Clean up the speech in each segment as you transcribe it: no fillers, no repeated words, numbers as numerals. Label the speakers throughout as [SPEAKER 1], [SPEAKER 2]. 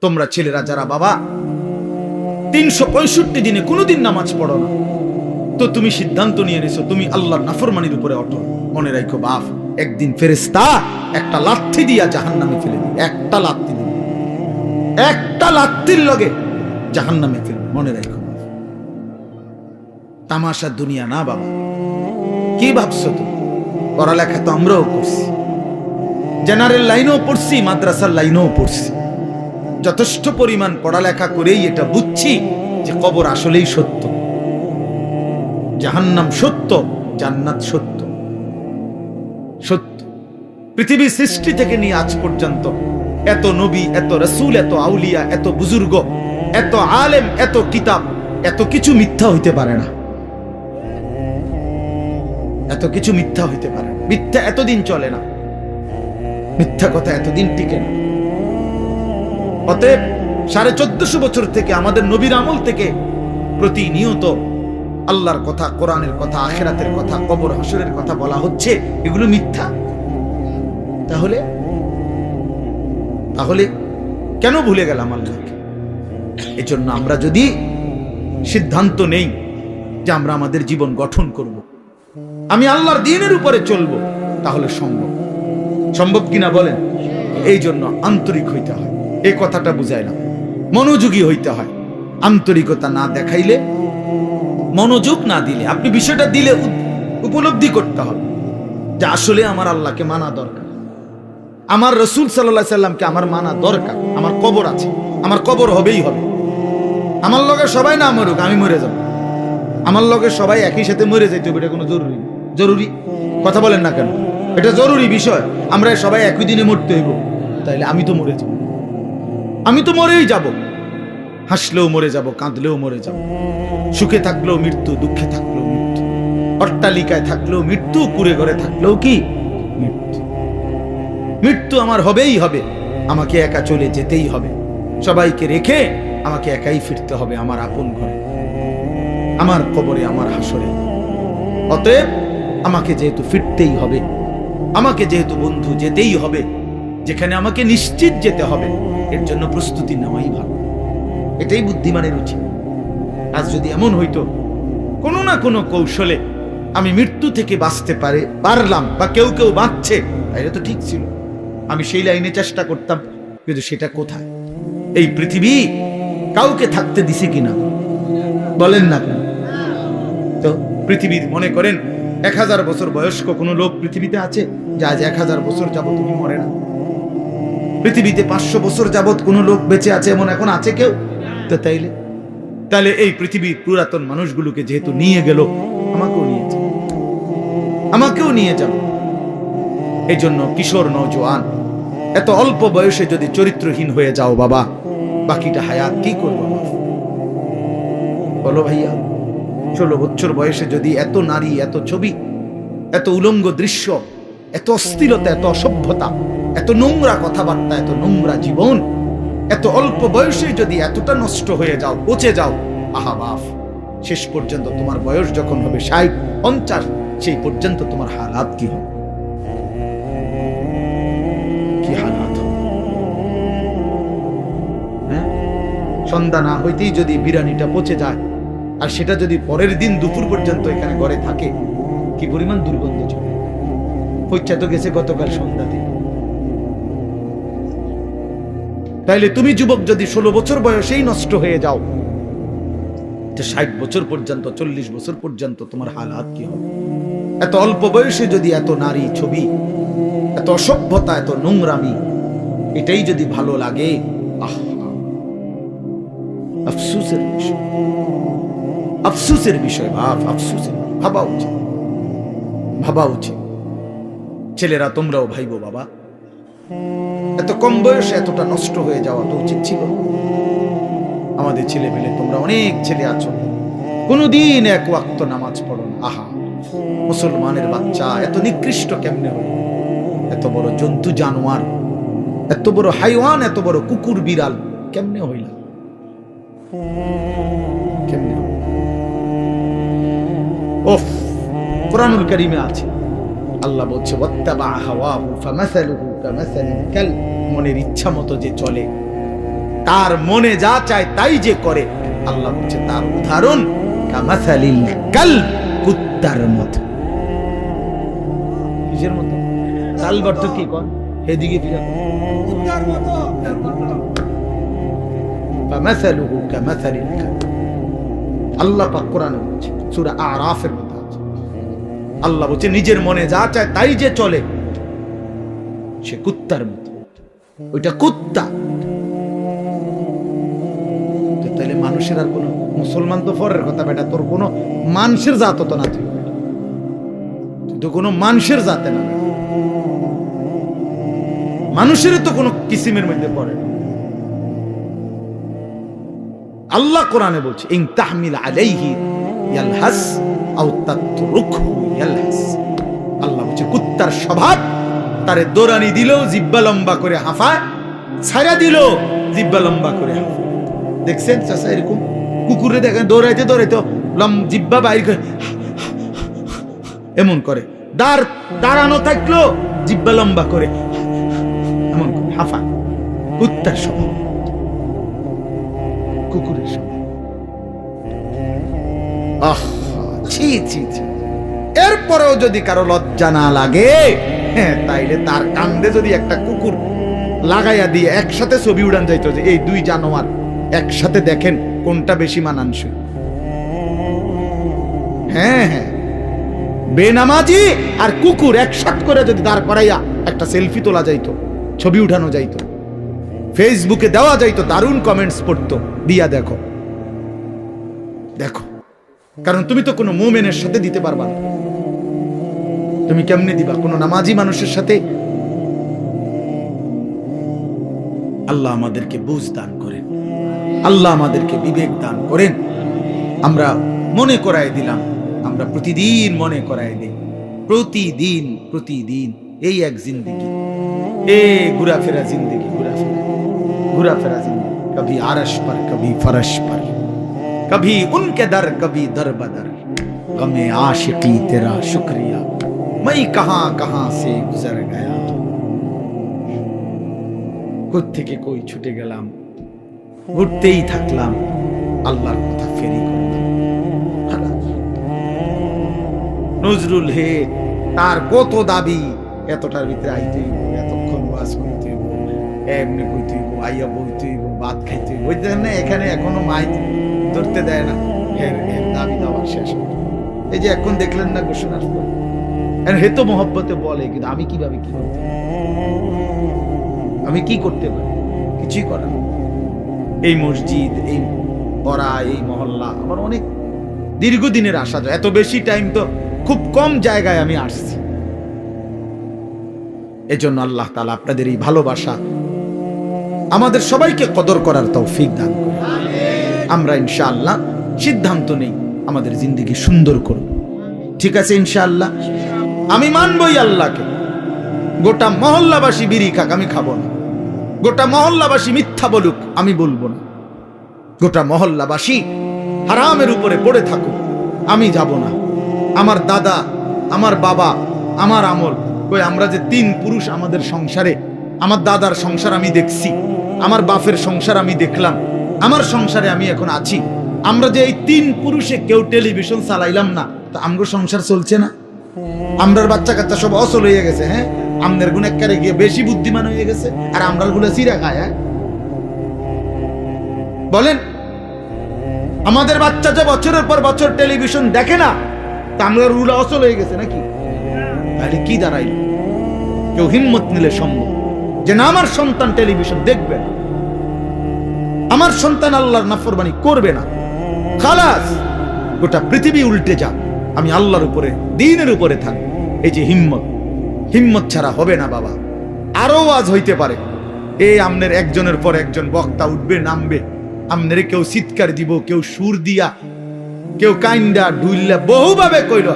[SPEAKER 1] তোমরা ছেলেরা যারা বাবা 365 দিনে কোনোদিন নামাজ পড়ো না, তো তুমি সিদ্ধান্ত নিয়ে নিছো তুমি আল্লাহর নাফরমানির উপরে অটল। মনে রাখো বাপ, একদিন ফেরেশতা একটা লাথি দিয়া জাহান্নামে ফেলে দিবে। একটা লাথি দিবে, একটা লাথির লগে জাহান্নামে ফেলবে। মনে রাখো, তামাশা দুনিয়া না বাবা। কি ভাবছো তুমি? পড়ালেখা তো আমরাও করছি, জেনারেল লাইনেও পড়ছি, মাদ্রাসার লাইনেও পড়ছি। যথেষ্ট পরিমাণ পড়ালেখা করেই এটা বুঝছি যে কবর আসলেই সত্য, জাহান্নাম সত্য, জান্নাত সত্য। সত্য পৃথিবীর সৃষ্টি থেকে নিয়ে আজ পর্যন্ত এত নবী, এত রাসূল, এত আউলিয়া, এত বুজুর্গ, এত আলেম, এত কিতাব, এত কিছু মিথ্যা হইতে পারে না। এত কিছু মিথ্যা হইতে পারে না। মিথ্যা এতদিন চলে না, মিথ্যা কথা এতদিন টিকে না। অতএব 1450 বছর থেকে আমাদের নবীর আমল থেকে প্রতিনিয়ত আল্লাহর কথা, কোরআনের কথা, আখিরাতের কথা, কবর হাসরের কথা বলা হচ্ছে, এগুলো মিথ্যা। তাহলে তাহলে কেন ভুলে গেলাম আল্লাহকে? এজন্য আমরা যদি সিদ্ধান্ত নেই যে আমরা আমাদের জীবন গঠন করব, আমি আল্লাহর দ্বীনের উপরে চলবো, তাহলে সম্ভব। সম্ভব কিনা বলেন? এই জন্য আন্তরিক হইতে হয়। এই কথাটা বুঝাইলাম, মনোযোগী হইতে হয়। আন্তরিকতা না দেখাইলে, মনোযোগ না দিলে, আপনি বিষয়টা দিলে উপলব্ধি করতে হবে যে আসলে আমার আল্লাহকে মানা দরকার, আমার রাসূল সাল্লাল্লাহু আলাইহি সাল্লামকে আমার মানা দরকার। আমার কবর আছে, আমার কবর হবেই হবে। আমার লগে সবাই না মরুক, আমি মরে যাব। আমার লগে সবাই একই সাথে মরে যাইতে হবে, এটা কোনো জরুরি? জরুরি কথা বলেন না কেন? এটা জরুরি বিষয়। আমরা সবাই একই দিনে মরতে হইব, তাইলে আমি তো মরে যাব, আমি তো মরেই যাব। হাসলেও মরে যাব, কাঁদলেও মরে যাব, সুখে থাকলেও মৃত্যু, দুঃখে থাকলেও মৃত্যু, অট্টালিকায় থাকলেও মৃত্যু, কুড়ে ঘরে থাকলেও কি মৃত্যু। মৃত্যু আমার হবেই হবে, আমাকে একা চলে যেতেই হবে, সবাইকে রেখে আমাকে একাই ফিরতে হবে আমার আপন ঘরে, আমার কবরে, আমার হাসরে। অতএব আমাকে যেহেতু ফিরতেই হবে, আমাকে যেহেতু বন্ধু যেতেই হবে, যেখানে আমাকে নিশ্চিত যেতে হবে, এর জন্য প্রস্তুতি নেওয়াই ভালো। এটাই বুদ্ধিমানের উচিত। আজ যদি এমন হইতো কোনো না কোনো কৌশলে আমি মৃত্যু থেকে বাঁচতে পারলাম, বা কেউ কেউ বাঁচছে, এটা তো ঠিক ছিল, আমি সেই লাইনে চেষ্টা করতাম। কিন্তু সেটা কোথায়? এই পৃথিবী কাউকে থাকতে দিছে কিনা বলেন না কেন? তো পৃথিবীর মনে করেন 1000 বছর বয়স্ক কোনো লোক পৃথিবীতে আছে যে আজ 1000 বছর যাবত উনি মরে না? পৃথিবীতে 500 বছর যাবত কোনো লোক বেঁচে আছে এমন এখন আছে কেউ? তো তাহলে এই পৃথিবীর পুরাতন মানুষগুলোকে যেহেতু নিয়ে গেল, আমাকেও নিয়ে যাবে। এই জন্য কিশোর, নওজোয়ান, এত অল্প বয়সে যদি চরিত্রহীন হয়ে যাও বাবা, বাকিটা হায়াত কি করবো বলো ভাইয়া? 16 বছর বয়সে যদি এত নারী, এত ছবি, এত উলঙ্গ দৃশ্য, এত অস্থিরতা, এত অসভ্যতা, এত নোংরা কথাবার্তা, এত নোংরা জীবন, এত অল্প বয়সে যদি এতটা নষ্ট হয়ে যাও, পচে যাও, আহা বাপ, শেষ পর্যন্ত তোমার বয়স যখন হবে 60, 50, সেই পর্যন্ত তোমার হালাত কি হবে? কি হালাত হবে? হ্যাঁ, সন্ধ্যা না হইতেই যদি বিরিয়ানিটা পচে যায়, আর সেটা যদি পরের দিন দুপুর পর্যন্ত এখানে ঘরে থাকে, কি পরিমাণ দুর্গন্ধ চলে। পচা তো গেছে গতকাল সন্ধ্যাতে। তাইলে তুমি যুবক যদি 16 বছর বয়সেই নষ্ট হয়ে যাও, 60 বছর পর্যন্ত, 40 বছর পর্যন্ত তোমার হালাত কি হবে? এত অল্প বয়সে যদি এত নারী ছবি, এত অসভ্যতা, এত নোংরামি, এটাই যদি ভালো লাগে, আফসোসের বিষয়, আফসোসের বিষয় বাপ, আফসোসের। ভাবা উচিত। ছেলেরা তোমরাও ভাইবো বাবা, এত কম বয়সে এতটা নষ্ট হয়ে যাওয়া তো উচিত ছিল। আমাদের ছেলে পেলে, তোমরা অনেক ছেলে আছো, কোনদিন এক ওয়াক্ত নামাজ পড়ো না। আহা, মুসলমানের বাচ্চা এত নিকৃষ্ট কেমনে হলো? এত বড় জন্তু জানোয়ার, এত বড় হাইওয়ান, এত বড় কুকুর বিড়াল কেমনে হইল? কেমনে? ওফ, কুরআনুল কারীমে আছে, আল্লাহ বলছে ওয়াত্তাবা হাওয়াহু ফামাসালুহু কামাসালিল কালব, মনের ইচ্ছা মতো যে চলে তার মনে যা চায় তাই যে করে, আল্লাহ বলছে তার উদাহরণ কামাসালিল কালব, কুত্তার মতো। কিসের মতো? কালব অর্থ কি কর, এদিকে ফিরে কুত্তার মতো। ফামাসালুহু কামাসালিল কালব, আল্লাহ পাক কোরআনে বলছে, সূরা আরাফের মধ্যে আছে। আল্লাহ বলছে নিজের মনে যা চায় তাই যে চলে, সে কুত্তার মতো। ওইটা কুত্তা। তাহলে মানুষের আর কোন, মুসলমান তো পরের কথা বেটা, তোর কোন মানুষের জাত তো না, তুই তো কোন মানুষের জাতে না, মানুষের তো কোন কিসিমের মধ্যে পড়ে। আল্লাহ কোরআনে বলছে ইন তাহমিল আলাইহি ইয়ালহাস আও তাতরুকহু ইয়ালহাস। আল্লাহ বলছে কুত্তার স্বভাব, তারে দৌড়ানি দিলেও জিব্বা লম্বা করে হাঁফায়, ছাড়া দিলেও জিব্বা লম্বা করে হাঁফায়। দেখছেন চাচা এরকম কুকুরে দেখেন দৌড়াইতে দৌড়াইতে জিব্বা বাইর করে এমন করে, দাঁড়ানো থাকলো জিব্বা লম্বা করে এমন করে হাঁফায়। কুত্তার স্বভাব, কুকুরের স্বভাব। ছি ছি ছি। এরপরেও যদি কারো লজ্জা না লাগে, হ্যাঁ, তাইলে তার কান্দে যদি একটা কুকুর লাগাইয়া দিয়ে একসাথে ছবি উড়ান যাইতো যে এই দুই জানোয়ার একসাথে দেখেন কোনটা বেশি মানানসই। হ্যাঁ হ্যাঁ, বেনামাজি আর কুকুর একসাথে করে যদি দাঁড় করাইয়া একটা সেলফি তোলা যাইতো, ছবি উঠানো যাইতো, ফেসবুকে দেওয়া যাইতো, দারুণ কমেন্টস পড়তো, দিয়া দেখো দেখো। কারণ তুমি তো কোনো মুমিনের সাথে দিতে পারবা না, তুমি কেমনে দিবা কোনো নামাজি মানুষের সাথে? আল্লাহ আমাদেরকে বুঝ দান করেন, আল্লাহ আমাদেরকে বিবেক দান করেন। আমরা মনে করায় দিলাম, আমরা প্রতিদিন মনে করায় দিই, প্রতিদিন প্রতিদিন এই এক জিন্দেগি, এই ঘুরাফেরা জিন্দেগি, ঘুরাফেরা জিন্দেগি, কभी আরশ पर कभी फरश पर, कभी उनके दर कभी दर बदर, गमे आशिकी तेरा शुक्रिया मैं कहां कहां से गुजर गया। কোথ থেকে কই ছুটে গেলাম, ঘুরতেই থাকলাম, আল্লাহর কথা ফেরি করলাম। নজরুল হে, তার কত দাবি, এতটার ভিতরে আইতে হইব, এতক্ষণ ওয়াজ করতে হইব, এমনি কইতে হইব, আইয়া বইতে হইব, ভাত খাইতে হইব। বুঝলেন না, এখানে এখনো মাইক ধরতে দেয় না, এর দাবি দেওয়া শেষ। এই যে এখন দেখলেন না ঘোষণার পর, হে তো মহব্বতে বলে, কিন্তু আমি কিভাবে কি করতে পারি, আমি কি করতে পারি? কিছুই করা। এই মসজিদ, এই পড়া, এই মহল্লা আমার অনেক দীর্ঘদিনের আসা যায়, এত বেশি টাইম তো খুব কম জায়গায় আমি আসছি। এজন্য আল্লাহ তাআলা আপনাদের এই ভালোবাসা আমাদের সবাইকে কদর করার তৌফিক দান করুন। আমরা ইনশাআল্লাহ সিদ্ধান্ত নেই আমাদের জিন্দেগি সুন্দর করব, ঠিক আছে ইনশাআল্লাহ। আমি মানবই আল্লাহকে, গোটা মহল্লাবাসী বিড়ি খাক, আমি খাবো না। গোটা মহল্লাবাসী মিথ্যা বলুক, আমি বলবো না। গোটা মহল্লাবাসী হারামের উপরে পড়ে থাকুক, আমি যাব না। আমার দাদা, আমার বাবা, আমার আমল, কই আমরা যে তিন পুরুষ আমাদের সংসারে, আমার দাদার সংসার আমি দেখছি, আমার বাপের সংসার আমি দেখলাম, আমার সংসারে আমি এখন আছি। আমরা যে এই তিন পুরুষে কেউ টেলিভিশন চালাইলাম না, তো আমগো সংসার চলছে না? আমরার বাচ্চা কাচ্চা সব অচল হয়ে গেছে, হ্যাঁ, আমনের গুণেকারে গিয়ে বেশি বুদ্ধিমান হয়ে গেছে, আর আমরা গুলো চিরা খায়। হ্যাঁ বলেন, আমাদের বাচ্চা যে বছরের পর বছর টেলিভিশন দেখে না, তা আমরা রুলা অচল হয়ে গেছে নাকি? তাহলে কি দাঁড়াইল? কেউ হিম্মত নিলে সম্ভব যে না, আমার সন্তান টেলিভিশন দেখবে না, আমার সন্তান আল্লাহর নাফরমানি করবে না, খালাস গোটা পৃথিবী উল্টে যাক, আমি আল্লাহর উপরে, দ্বীনের উপরে থাকবো। এই যে হিম্মত, হিম্মত ছাড়া হবে না বাবা। আরো আওয়াজ হইতে পারে, এই আমনের একজনের পর একজন বক্তা উঠবে, নামবে, আমনের কেউ চিৎকার দিব, কেউ সুর দিয়া, কেউ কাইন্দা ডুইল্লা বহুভাবে কইল,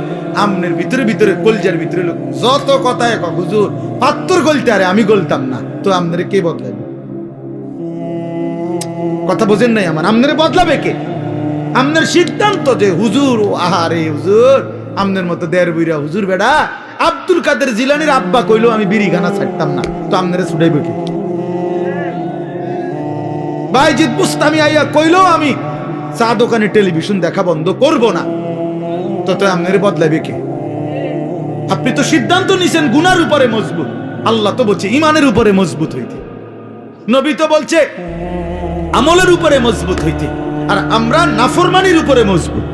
[SPEAKER 1] আমনের ভিতরে ভিতরে কলজার ভিতরে লোক যত কথা এক হুজুর পাত্তর গলতে, আরে আমি গলতাম না, তো আমনের কে বদলাবে? কথা বোঝেন নাই আমার? আমনের বদলাবে কে? আমনের সিদ্ধান্ত যে হুজুর, আহারে হুজুর, আমনের মতো দেড় বুইরা হুজুর বেড়া আব্দুল কাদের জিলানির আব্বা কইলো আমি বিড়ি খানা ছাড়তাম না, তো আমনের ছুটাইবে কে? বাইজিদ বুস্তামি আইয়া কইলো আমি চা দোকানে টেলিভিশন দেখা বন্ধ করব না, তো আপনার বদলাবে কে? আপনি তো সিদ্ধান্ত নিছেন গুনার উপরে মজবুত, আল্লাহ তো বলছে ইমানের উপরে মজবুত হইতে, নবী তো বলছে আমলের উপরে মজবুত হইতে, আর আমরা নাফরমানির উপরে মজবুত।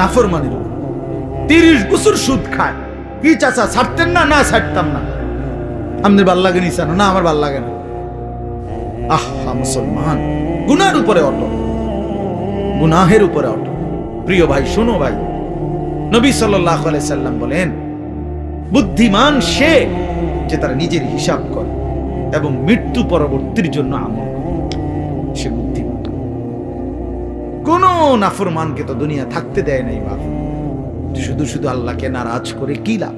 [SPEAKER 1] নাফরমানির উপর 30 বছর সুদ খায়, কি চাচা ছাড়তেন না? না ছাড়তাম না। আপনার ভাল লাগে নিচানো? না আমার ভাল লাগে না। আহা মুসলমান, গুনার উপরে অটল, গুনাহের উপরে অটল। প্রিয় ভাই শোনো ভাই, নবী সাল্লাল্লাহু আলাইহি সাল্লাম বলেন বুদ্ধিমান সে যে তার নিজের হিসাব করে এবং মৃত্যু পরবর্তীর জন্য আমল করে, সে বুদ্ধিমান। কোন নাফরমানকে তো দুনিয়া থাকতে দেয় নাই বাপ, শুধু শুধু আল্লাহকে নারাজ করে কি লাভ?